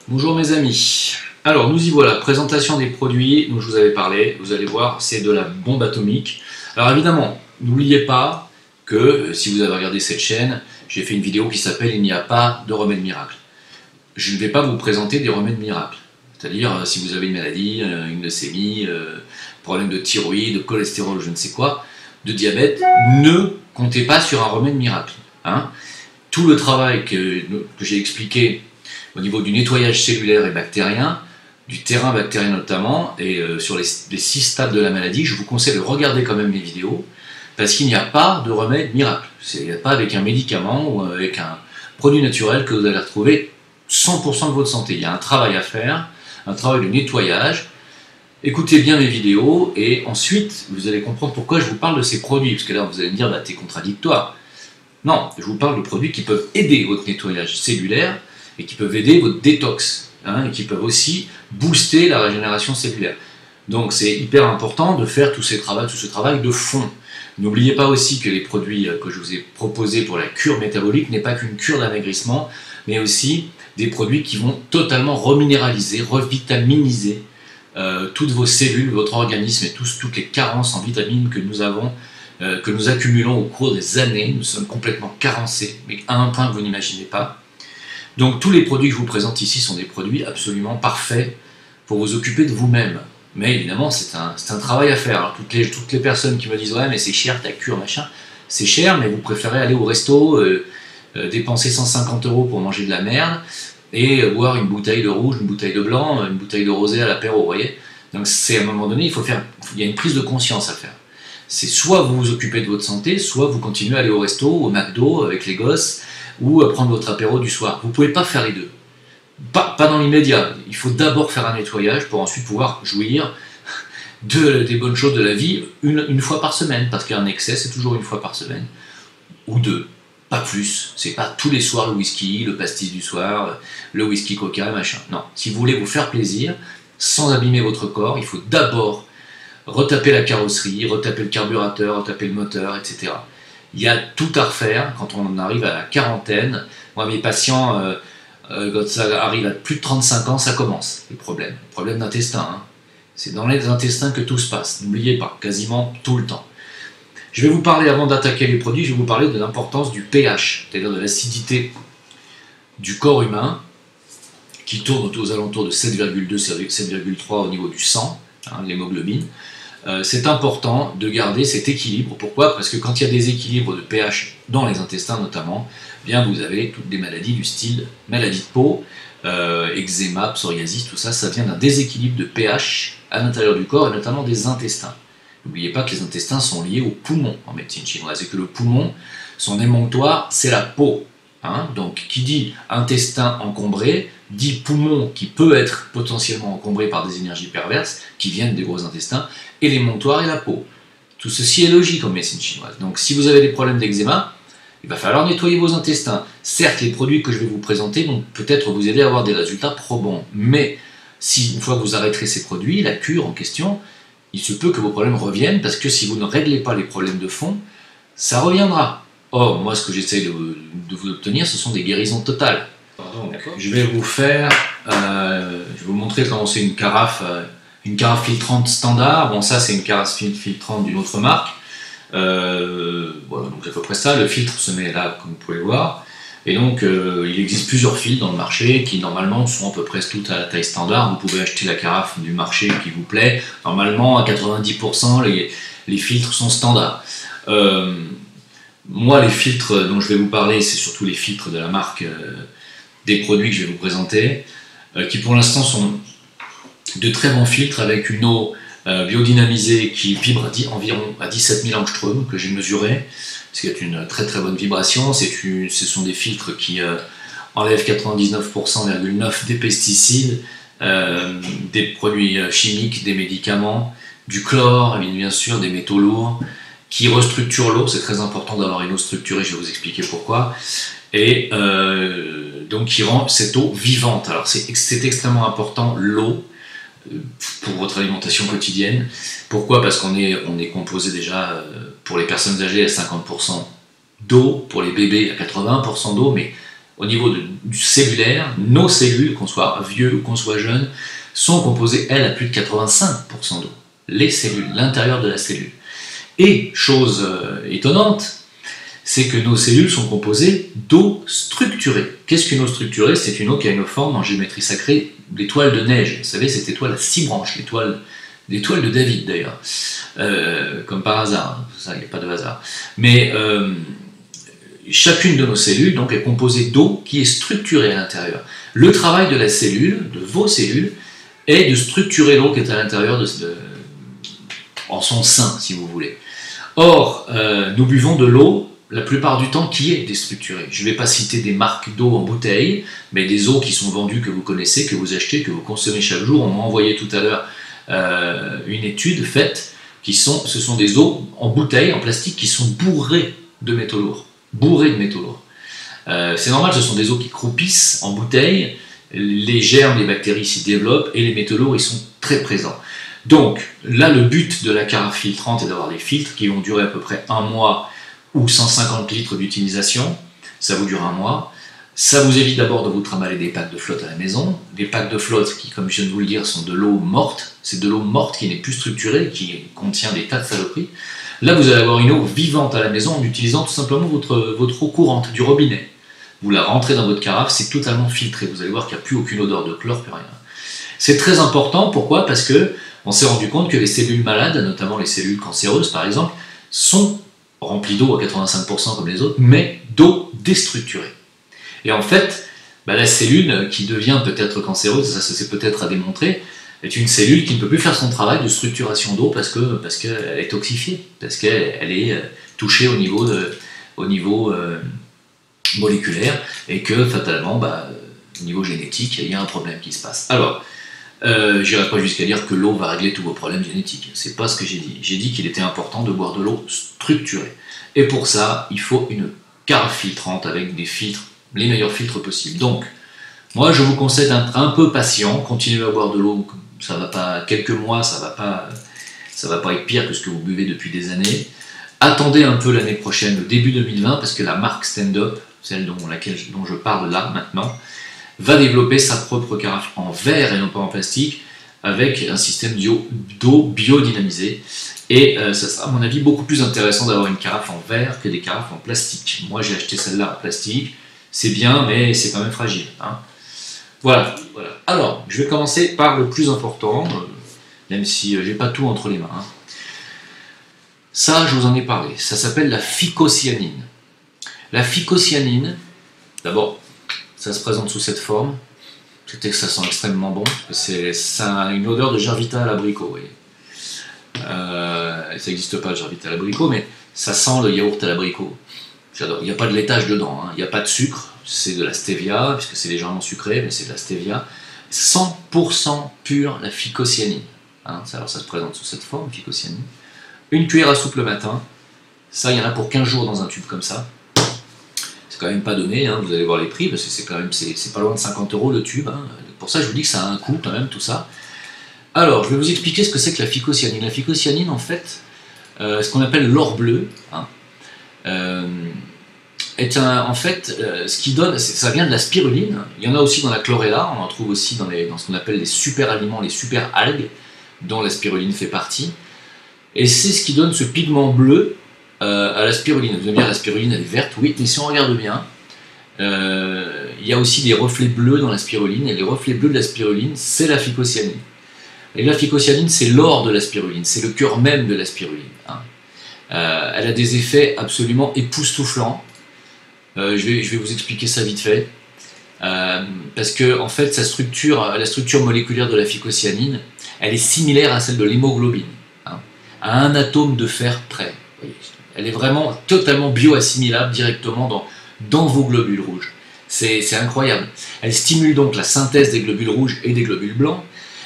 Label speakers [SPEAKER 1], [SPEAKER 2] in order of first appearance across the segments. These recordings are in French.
[SPEAKER 1] Bonjour mes amis. Alors nous y voilà, présentation des produits dont je vous avais parlé. Vous allez voir, c'est de la bombe atomique. Alors évidemment, n'oubliez pas que si vous avez regardé cette chaîne, j'ai fait une vidéo qui s'appelle Il n'y a pas de remède miracle. Je ne vais pas vous présenter des remèdes miracles. C'est-à-dire si vous avez une maladie, une leucémie, problème de thyroïde, de cholestérol, je ne sais quoi, de diabète, ne comptez pas sur un remède miracle. Hein. Tout le travail que j'ai expliqué au niveau du nettoyage cellulaire et bactérien, du terrain bactérien notamment, et sur les 6 stades de la maladie, je vous conseille de regarder quand même mes vidéos, parce qu'il n'y a pas de remède miracle. Il n'y a pas avec un médicament ou avec un produit naturel que vous allez retrouver 100% de votre santé. Il y a un travail à faire, un travail de nettoyage. Écoutez bien mes vidéos, et ensuite vous allez comprendre pourquoi je vous parle de ces produits, parce que là vous allez me dire, bah, t'es contradictoire. Non, je vous parle de produits qui peuvent aider votre nettoyage cellulaire, et qui peuvent aider votre détox, hein, et qui peuvent aussi booster la régénération cellulaire. Donc c'est hyper important de faire tout ce travail de fond. N'oubliez pas aussi que les produits que je vous ai proposés pour la cure métabolique n'est pas qu'une cure d'amaigrissement, mais aussi des produits qui vont totalement reminéraliser, revitaminiser toutes vos cellules, votre organisme et toutes les carences en vitamines que nous avons, que nous accumulons au cours des années. Nous sommes complètement carencés, mais à un point que vous n'imaginez pas. Donc tous les produits que je vous présente ici sont des produits absolument parfaits pour vous occuper de vous-même. Mais évidemment, c'est un travail à faire. Alors, toutes les personnes qui me disent « Ouais, mais c'est cher ta cure, machin », c'est cher, mais vous préférez aller au resto, dépenser 150 € pour manger de la merde, et boire une bouteille de rouge, une bouteille de blanc, une bouteille de rosé à l'apéro, vous voyez. Donc c'est à un moment donné, il y a une prise de conscience à faire. C'est soit vous vous occupez de votre santé, soit vous continuez à aller au resto, au McDo, avec les gosses, ou prendre votre apéro du soir. Vous ne pouvez pas faire les deux. Pas dans l'immédiat. Il faut d'abord faire un nettoyage pour ensuite pouvoir jouir des bonnes choses de la vie une fois par semaine, parce qu'un excès, c'est toujours une fois par semaine, ou deux, pas plus. C'est pas tous les soirs le whisky, le pastis du soir, le whisky coca, machin. Non, si vous voulez vous faire plaisir, sans abîmer votre corps, il faut d'abord retaper la carrosserie, retaper le carburateur, retaper le moteur, etc. Il y a tout à refaire quand on arrive à la quarantaine. Moi, mes patients, quand ça arrive à plus de 35 ans, ça commence, les problèmes d'intestin. Hein. C'est dans les intestins que tout se passe, n'oubliez pas, quasiment tout le temps. Je vais vous parler, avant d'attaquer les produits, je vais vous parler de l'importance du pH, c'est-à-dire de l'acidité du corps humain, qui tourne aux alentours de 7,2, 7,3 au niveau du sang, hein, l'hémoglobine. C'est important de garder cet équilibre. Pourquoi? Parce que quand il y a des équilibres de pH dans les intestins notamment, eh bien vous avez toutes des maladies du style maladie de peau, eczéma, psoriasis, tout ça, ça vient d'un déséquilibre de pH à l'intérieur du corps et notamment des intestins. N'oubliez pas que les intestins sont liés au poumon en médecine chinoise et que le poumon, son émonctoire, c'est la peau. Hein. Donc qui dit intestin encombré, dit poumon qui peut être potentiellement encombré par des énergies perverses qui viennent des gros intestins, et l'émonctoire et la peau. Tout ceci est logique en médecine chinoise. Donc si vous avez des problèmes d'eczéma, il va falloir nettoyer vos intestins. Certes, les produits que je vais vous présenter vont peut-être vous aider à avoir des résultats probants, mais si une fois que vous arrêterez ces produits, la cure en question, il se peut que vos problèmes reviennent, parce que si vous ne réglez pas les problèmes de fond, ça reviendra. Or, moi, ce que j'essaie de vous obtenir, ce sont des guérisons totales. Je vais vous montrer comment c'est une carafe filtrante standard. Bon, ça c'est une carafe filtrante d'une autre marque. Voilà, donc c'est à peu près ça. Le filtre se met là, comme vous pouvez le voir. Et donc, il existe plusieurs filtres dans le marché qui normalement sont à peu près toutes à la taille standard. Vous pouvez acheter la carafe du marché qui vous plaît. Normalement, à 90%, les filtres sont standards. Moi, les filtres dont je vais vous parler, c'est surtout les filtres de la marque des produits que je vais vous présenter, qui pour l'instant sont de très bons filtres avec une eau biodynamisée qui vibre environ à 17 000 angstroms que j'ai mesuré, ce qui est une très très bonne vibration. Ce sont des filtres qui enlèvent 99,9% des pesticides, des produits chimiques, des médicaments, du chlore, bien sûr, des métaux lourds, qui restructurent l'eau. C'est très important d'avoir une eau structurée, je vais vous expliquer pourquoi, et donc qui rend cette eau vivante. Alors c'est extrêmement important, l'eau, pour votre alimentation quotidienne. Pourquoi? Parce qu'on est composé déjà, pour les personnes âgées, à 50% d'eau, pour les bébés à 80% d'eau, mais au niveau du cellulaire, nos cellules, qu'on soit vieux ou qu'on soit jeune, sont composées, elles, à plus de 85% d'eau. Les cellules, l'intérieur de la cellule. Et, chose étonnante, c'est que nos cellules sont composées d'eau structurée. Qu'est-ce qu'une eau structurée? C'est une eau qui a une forme en géométrie sacrée d'étoile de neige. Vous savez, cette étoile à 6 branches, l'étoile de David d'ailleurs. Comme par hasard, ça, il n'y a pas de hasard. Mais chacune de nos cellules donc, est composée d'eau qui est structurée à l'intérieur. Le travail de la cellule, de vos cellules, est de structurer l'eau qui est à l'intérieur en son sein, si vous voulez. Or, nous buvons de l'eau la plupart du temps qui est déstructurée. Je ne vais pas citer des marques d'eau en bouteille, mais des eaux qui sont vendues, que vous connaissez, que vous achetez, que vous consommez chaque jour. On m'a envoyé tout à l'heure une étude faite, ce sont des eaux en bouteille, en plastique, qui sont bourrées de métaux lourds. C'est normal, ce sont des eaux qui croupissent en bouteille, les germes, les bactéries s'y développent, et les métaux lourds, ils sont très présents. Donc, là, le but de la carafe filtrante est d'avoir des filtres qui vont durer à peu près 1 mois, ou 150 litres d'utilisation, ça vous dure 1 mois. Ça vous évite d'abord de vous trimballer des packs de flotte à la maison, des packs de flotte qui, comme je viens de vous le dire, sont de l'eau morte, c'est de l'eau morte qui n'est plus structurée, qui contient des tas de saloperies. Là, vous allez avoir une eau vivante à la maison en utilisant tout simplement votre eau courante du robinet. Vous la rentrez dans votre carafe, c'est totalement filtré, vous allez voir qu'il n'y a plus aucune odeur de chlore, plus rien. C'est très important, pourquoi? Parce que on s'est rendu compte que les cellules malades, notamment les cellules cancéreuses par exemple, sont remplies d'eau à 85% comme les autres, mais d'eau déstructurée. Et en fait, la cellule qui devient peut-être cancéreuse, ça c'est peut-être à démontrer, est une cellule qui ne peut plus faire son travail de structuration d'eau parce qu'elle est toxifiée, parce qu'elle est touchée au niveau moléculaire et que fatalement, au niveau génétique, il y a un problème qui se passe. Alors, je n'irai pas jusqu'à dire que l'eau va régler tous vos problèmes génétiques. C'est pas ce que j'ai dit. J'ai dit qu'il était important de boire de l'eau structurée. Et pour ça, il faut une carafe filtrante avec des filtres, les meilleurs filtres possibles. Donc, moi, je vous conseille d'être un peu patient, continuez à boire de l'eau. Ça va pas, quelques mois, ça va pas être pire que ce que vous buvez depuis des années. Attendez un peu l'année prochaine, le début 2020, parce que la marque Stand Up, celle dont je parle là maintenant, va développer sa propre carafe en verre et non pas en plastique, avec un système d'eau biodynamisé. Et ça sera à mon avis beaucoup plus intéressant d'avoir une carafe en verre que des carafes en plastique. Moi j'ai acheté celle-là en plastique, c'est bien mais c'est quand même fragile. Hein. Voilà. Alors, je vais commencer par le plus important, même si j'ai pas tout entre les mains. Hein. Ça, je vous en ai parlé, ça s'appelle la phycocyanine. La phycocyanine, d'abord, ça se présente sous cette forme, c'était que ça sent extrêmement bon, ça a une odeur de Jarvita à l'abricot, vous voyez. Ça n'existe pas le Jarvita à l'abricot, mais ça sent le yaourt à l'abricot. J'adore. Il n'y a pas de laitage dedans, hein. Il n'y a pas de sucre, c'est de la stevia, puisque c'est légèrement sucré, mais c'est de la stevia. 100% pure la phycocyanine. Hein. Alors ça se présente sous cette forme, phycocyanine. Une cuillère à soupe le matin, ça il y en a pour 15 jours dans un tube comme ça. C'est quand même pas donné, hein. Vous allez voir les prix, parce que c'est pas loin de 50 € le tube. Hein. Pour ça je vous dis que ça a un coût quand même, tout ça. Alors, je vais vous expliquer ce que c'est que la phycocyanine. La phycocyanine, en fait, ce qu'on appelle l'or bleu, hein, ce qui donne, ça vient de la spiruline. Il y en a aussi dans la chlorella, on en trouve aussi dans ce qu'on appelle les super aliments, les super algues, dont la spiruline fait partie. Et c'est ce qui donne ce pigment bleu à la spiruline. Vous allez me dire, la spiruline elle est verte, oui, mais si on regarde bien, il y a aussi des reflets bleus dans la spiruline, et les reflets bleus de la spiruline, c'est la phycocyanine. Et la phycocyanine, c'est l'or de la spiruline, c'est le cœur même de la spiruline. Hein. Elle a des effets absolument époustouflants. Je vais vous expliquer ça vite fait. Parce que, en fait, la structure moléculaire de la phycocyanine, elle est similaire à celle de l'hémoglobine, hein, à un atome de fer près. Elle est vraiment totalement bioassimilable directement dans vos globules rouges. C'est incroyable. Elle stimule donc la synthèse des globules rouges et des globules blancs.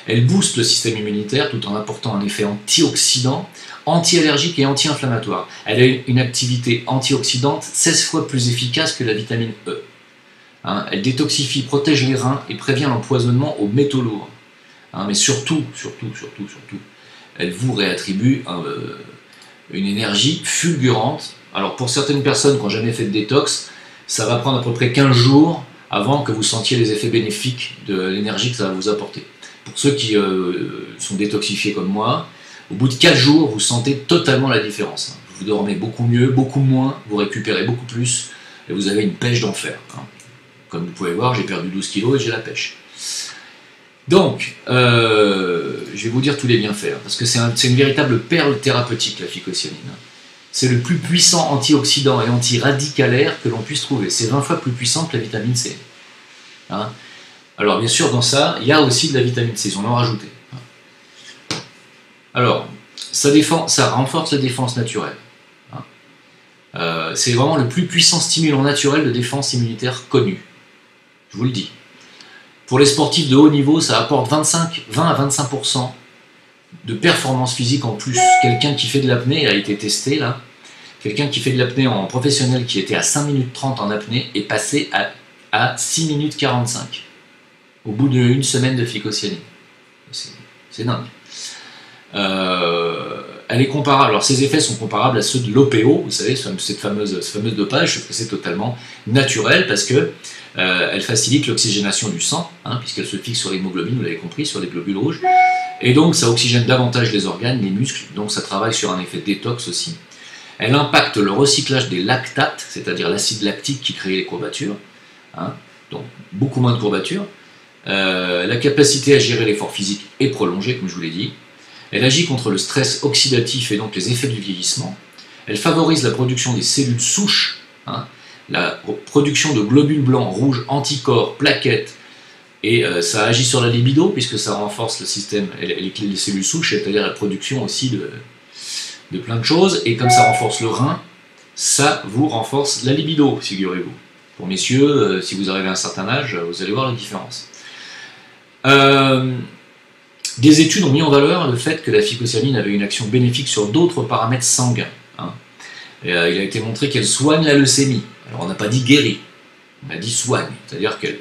[SPEAKER 1] Elle booste le système immunitaire tout en apportant un effet antioxydant, anti-allergique et anti-inflammatoire. Elle a une activité antioxydante 16 fois plus efficace que la vitamine E. Hein, elle détoxifie, protège les reins et prévient l'empoisonnement aux métaux lourds. Hein, mais surtout, elle vous réattribue une énergie fulgurante. Alors pour certaines personnes qui n'ont jamais fait de détox, ça va prendre à peu près 15 jours avant que vous sentiez les effets bénéfiques de l'énergie que ça va vous apporter. Pour ceux qui sont détoxifiés comme moi, au bout de 4 jours, vous sentez totalement la différence. Vous dormez beaucoup mieux, beaucoup moins, vous récupérez beaucoup plus, et vous avez une pêche d'enfer. Comme vous pouvez voir, j'ai perdu 12 kilos et j'ai la pêche. Donc, je vais vous dire tous les bienfaits, parce que c'est une véritable perle thérapeutique, la phycocyanine. C'est le plus puissant antioxydant et antiradicalaire que l'on puisse trouver. C'est 20 fois plus puissant que la vitamine C. Alors, bien sûr, dans ça, il y a aussi de la vitamine C, ils en ont rajouté. Alors, ça renforce la défense naturelle. C'est vraiment le plus puissant stimulant naturel de défense immunitaire connu. Je vous le dis. Pour les sportifs de haut niveau, ça apporte 20 à 25% de performance physique en plus. Quelqu'un qui fait de l'apnée, il a été testé là, quelqu'un qui fait de l'apnée en professionnel qui était à 5 minutes 30 en apnée est passé à 6 minutes 45 au bout d'une semaine de phycocyanine. C'est dingue. Elle est comparable, alors ses effets sont comparables à ceux de l'OPO, vous savez, cette fameuse dopage, sauf que c'est totalement naturel parce que elle facilite l'oxygénation du sang, puisqu'elle se fixe sur l'hémoglobine, vous l'avez compris, sur les globules rouges, et donc ça oxygène davantage les organes, les muscles, donc ça travaille sur un effet détox aussi. Elle impacte le recyclage des lactates, c'est-à-dire l'acide lactique qui crée les courbatures, donc beaucoup moins de courbatures. La capacité à gérer l'effort physique est prolongée, comme je vous l'ai dit. Elle agit contre le stress oxydatif et donc les effets du vieillissement. Elle favorise la production des cellules souches, la production de globules blancs, rouges, anticorps, plaquettes, et ça agit sur la libido puisque ça renforce le système, les cellules souches, c'est-à-dire la production aussi de plein de choses, et comme ça renforce le rein, ça vous renforce la libido, figurez-vous. Pour messieurs, si vous arrivez à un certain âge, vous allez voir la différence. Des études ont mis en valeur le fait que la phycocyanine avait une action bénéfique sur d'autres paramètres sanguins. Il a été montré qu'elle soigne la leucémie. Alors on n'a pas dit guérit, on a dit soigne, c'est-à-dire qu'elle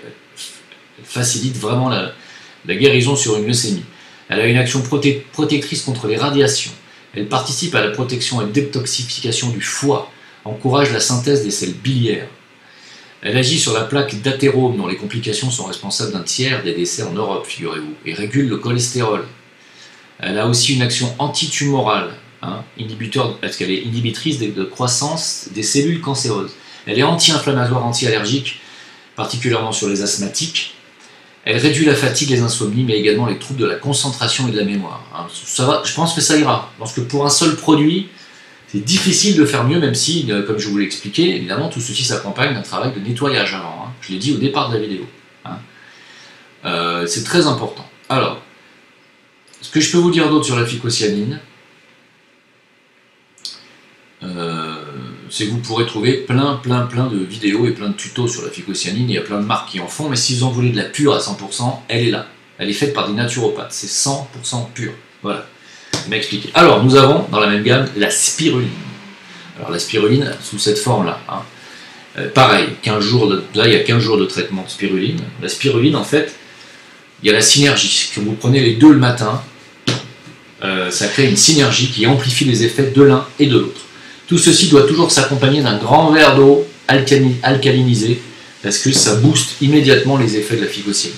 [SPEAKER 1] facilite vraiment la guérison sur une leucémie. Elle a une action protectrice contre les radiations. Elle participe à la protection et détoxification du foie, encourage la synthèse des sels biliaires. Elle agit sur la plaque d'athérome, dont les complications sont responsables d'un tiers des décès en Europe, figurez-vous, et régule le cholestérol. Elle a aussi une action antitumorale, parce qu'elle est inhibitrice de croissance des cellules cancéreuses. Elle est anti-inflammatoire, anti-allergique, particulièrement sur les asthmatiques. Elle réduit la fatigue, les insomnies, mais également les troubles de la concentration et de la mémoire. Ça va, je pense que ça ira, parce que pour un seul produit, c'est difficile de faire mieux, même si, comme je vous l'ai expliqué, évidemment, tout ceci s'accompagne d'un travail de nettoyage avant. Je l'ai dit au départ de la vidéo. C'est très important. Alors, ce que je peux vous dire d'autre sur la phycocyanine, c'est que vous pourrez trouver plein de vidéos et plein de tutos sur la phycocyanine. Il y a plein de marques qui en font, mais si vous en voulez de la pure à 100%, elle est là. Elle est faite par des naturopathes. C'est 100% pur. Voilà. Il m'a expliqué. Alors, nous avons dans la même gamme la spiruline. Alors, la spiruline sous cette forme-là. Pareil, 15 jours là, il y a 15 jours de traitement de spiruline. La spiruline, en fait, il y a la synergie. Quand vous prenez les deux le matin, ça crée une synergie qui amplifie les effets de l'un et de l'autre. Tout ceci doit toujours s'accompagner d'un grand verre d'eau alcalinisée, parce que ça booste immédiatement les effets de la phycocyanine.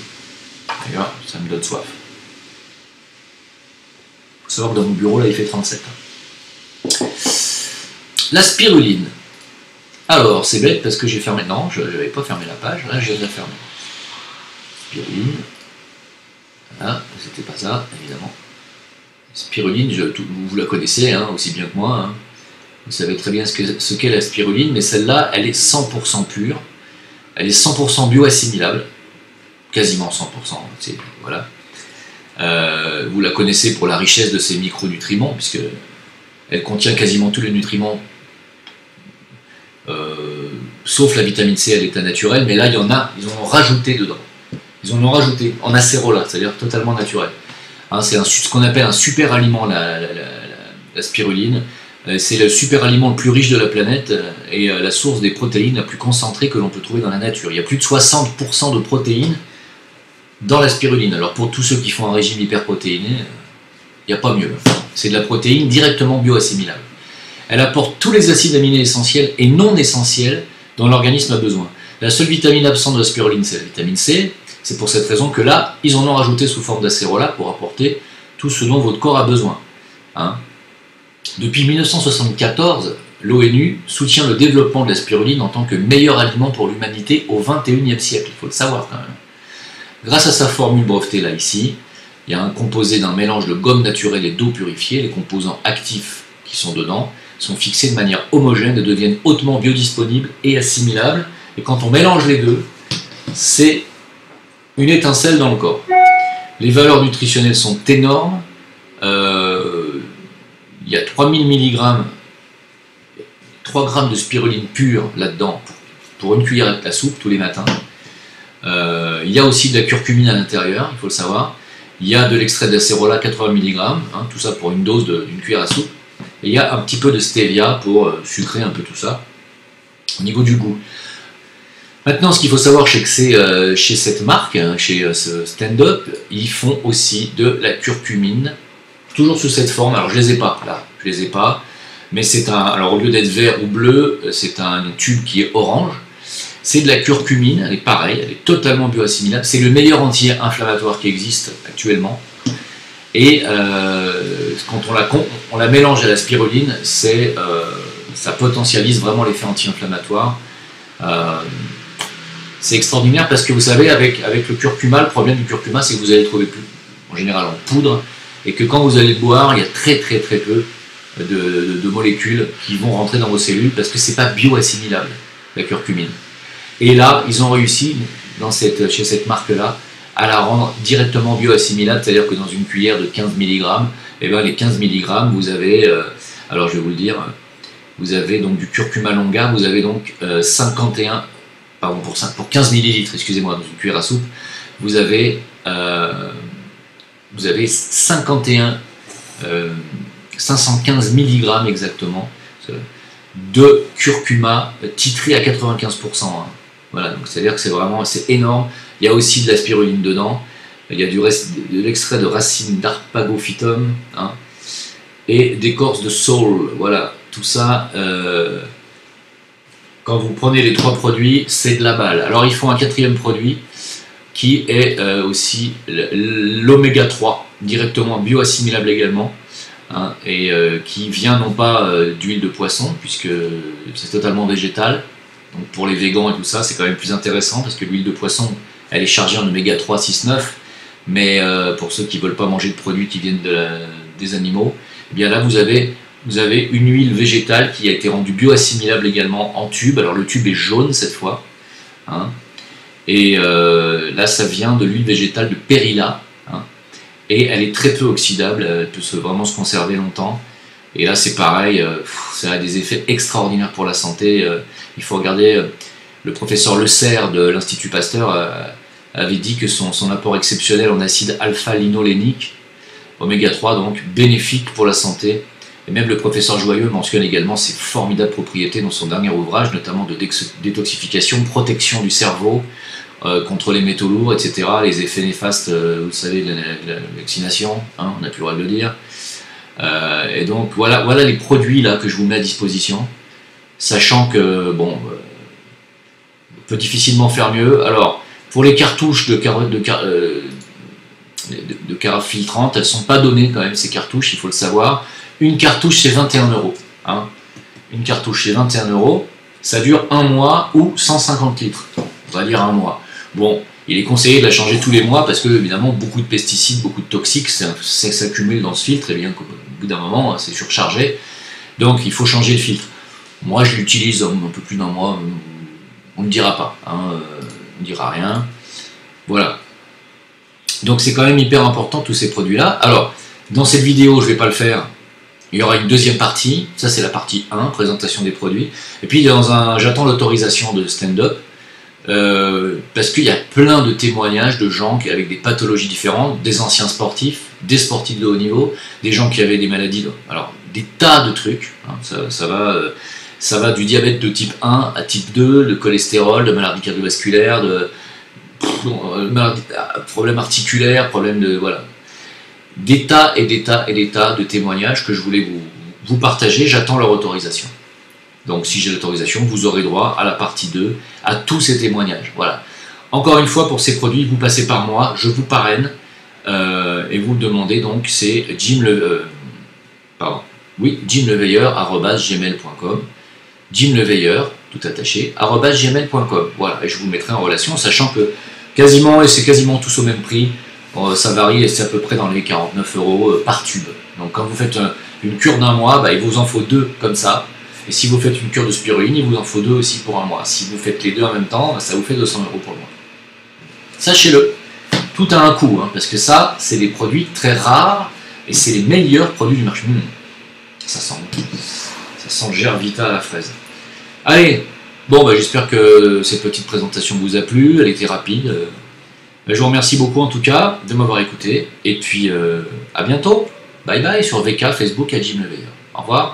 [SPEAKER 1] D'ailleurs, ça me donne soif. Il faut savoir que dans mon bureau, là, il fait 37. La spiruline. Alors, c'est bête parce que j'ai fermé... Non, je n'avais pas fermé la page. Là, je viens de la fermer. Spiruline. Voilà, c'était pas ça, évidemment. Spiruline, vous la connaissez, aussi bien que moi. Vous savez très bien ce qu'est la spiruline, mais celle-là, elle est 100% pure. Elle est 100% bioassimilable. Quasiment 100%. Voilà. Vous la connaissez pour la richesse de ses micronutriments, puisque elle contient quasiment tous les nutriments, sauf la vitamine C à l'état naturel, mais là, il y en a, ils en ont rajouté dedans. Ils en ont rajouté en acérola, c'est-à-dire totalement naturel. C'est ce qu'on appelle un super aliment, la spiruline. C'est le super aliment le plus riche de la planète et la source des protéines la plus concentrée que l'on peut trouver dans la nature. Il y a plus de 60% de protéines dans la spiruline. Alors pour tous ceux qui font un régime hyperprotéiné, il n'y a pas mieux. C'est de la protéine directement bioassimilable. Elle apporte tous les acides aminés essentiels et non essentiels dont l'organisme a besoin. La seule vitamine absente de la spiruline, c'est la vitamine C. C'est pour cette raison que là, ils en ont rajouté sous forme d'acérola pour apporter tout ce dont votre corps a besoin. Hein. Depuis 1974, l'ONU soutient le développement de la spiruline en tant que meilleur aliment pour l'humanité au XXIe siècle. Il faut le savoir quand même. Grâce à sa formule brevetée là ici, il y a un composé d'un mélange de gomme naturelle et d'eau purifiée. Les composants actifs qui sont dedans sont fixés de manière homogène et deviennent hautement biodisponibles et assimilables. Et quand on mélange les deux, c'est une étincelle dans le corps. Les valeurs nutritionnelles sont énormes. Il y a 3000 mg, 3 grammes de spiruline pure là-dedans pour une cuillère à soupe tous les matins. Il y a aussi de la curcumine à l'intérieur, il faut le savoir. Il y a de l'extrait d'acérola 80 mg, tout ça pour une dose d'une cuillère à soupe. Et il y a un petit peu de stevia pour sucrer un peu tout ça au niveau du goût. Maintenant, ce qu'il faut savoir, c'est que chez cette marque, chez ce stand-up, ils font aussi de la curcumine, toujours sous cette forme. Alors je les ai pas là, je les ai pas, mais c'est alors au lieu d'être vert ou bleu, c'est un tube qui est orange. C'est de la curcumine, elle est pareille, elle est totalement bioassimilable. C'est le meilleur anti-inflammatoire qui existe actuellement. Et quand on la mélange à la spiruline, ça potentialise vraiment l'effet anti-inflammatoire. C'est extraordinaire parce que vous savez, avec le curcuma, le problème du curcuma, c'est que vous allez le trouver plus, en général en poudre, et que quand vous allez le boire, il y a très peu de molécules qui vont rentrer dans vos cellules parce que c'est pas bioassimilable, la curcumine. Et là, ils ont réussi, chez cette marque-là, à la rendre directement bioassimilable, c'est-à-dire que dans une cuillère de 15 mg, et ben les 15 mg, vous avez, alors je vais vous le dire, vous avez donc du curcuma longa, vous avez donc 51, pardon, pour 15 ml, excusez-moi, dans une cuillère à soupe, vous avez 515 mg exactement de curcuma titré à 95%. Voilà, donc c'est-à-dire que c'est énorme. Il y a aussi de la spiruline dedans. Il y a de l'extrait de racines d'Arpagophytum et d'écorce de saule. Voilà, tout ça. Quand vous prenez les 3 produits, c'est de la balle. Alors ils font un 4e produit qui est aussi l'oméga 3, directement bioassimilable également, et qui vient non pas d'huile de poisson, puisque c'est totalement végétal. Donc pour les végans et tout ça, c'est quand même plus intéressant, parce que l'huile de poisson, elle est chargée en oméga 3, 6, 9, mais pour ceux qui ne veulent pas manger de produits qui viennent des animaux, eh bien là vous avez une huile végétale qui a été rendue bioassimilable également en tube. Alors le tube est jaune cette fois, et là ça vient de l'huile végétale de Perilla, et elle est très peu oxydable, elle peut vraiment se conserver longtemps. Et là c'est pareil, ça a des effets extraordinaires pour la santé. Il faut regarder, le professeur Le Serre de l'Institut Pasteur avait dit que son apport exceptionnel en acide alpha-linolénique, oméga 3 donc, bénéfique pour la santé. Et même le professeur Joyeux mentionne également ses formidables propriétés dans son dernier ouvrage, notamment de détoxification, protection du cerveau, contre les métaux lourds, etc. Les effets néfastes, vous savez, de la vaccination, on n'a plus le droit de le dire. Et donc voilà les produits là que je vous mets à disposition, sachant que bon, on peut difficilement faire mieux. Alors pour les cartouches de carafe filtrante, elles ne sont pas données quand même, ces cartouches, il faut le savoir. Une cartouche c'est 21 €. Une cartouche c'est 21 €, ça dure 1 mois ou 150 litres, on va dire 1 mois. Bon, il est conseillé de la changer tous les mois parce que évidemment beaucoup de pesticides, beaucoup de toxiques s'accumulent dans ce filtre, et bien qu'au bout d'un moment c'est surchargé, donc il faut changer le filtre. Moi je l'utilise un peu plus d'un mois, on ne dira pas, on ne dira rien. Voilà. Donc c'est quand même hyper important tous ces produits-là. Alors, dans cette vidéo, je ne vais pas le faire, il y aura une deuxième partie, ça c'est la partie 1, présentation des produits, et puis j'attends l'autorisation de stand-up, parce qu'il y a plein de témoignages de gens avec des pathologies différentes, des anciens sportifs, des sportifs de haut niveau, des gens qui avaient des maladies, alors des tas de trucs, ça va du diabète de type 1 à type 2, de cholestérol, de maladies cardiovasculaires, de problèmes articulaires, problèmes de... voilà. Des tas et des tas et des tas de témoignages que je voulais vous partager, j'attends leur autorisation. Donc si j'ai l'autorisation, vous aurez droit à la partie 2, à tous ces témoignages. Voilà. Encore une fois, pour ces produits, vous passez par moi, je vous parraine, et vous me demandez donc, c'est jimleveilleur@gmail.com, jimleveilleur, tout attaché, @gmail.com. Voilà, et je vous mettrai en relation, sachant que quasiment, et c'est quasiment tous au même prix, ça varie et c'est à peu près dans les 49 € par tube. Donc quand vous faites une cure d'un mois, bah, il vous en faut 2 comme ça. Et si vous faites une cure de spiruline, il vous en faut 2 aussi pour un mois. Si vous faites les deux en même temps, bah, ça vous fait 200 € pour le mois. Sachez-le, tout a un coût, hein, parce que ça, c'est des produits très rares et c'est les meilleurs produits du marché. Ça sent Gervita à la fraise. Allez, bon, bah, j'espère que cette petite présentation vous a plu, elle était rapide. Je vous remercie beaucoup en tout cas de m'avoir écouté, et puis à bientôt. Bye bye sur VK, Facebook, à Jim Leveilleur. Au revoir.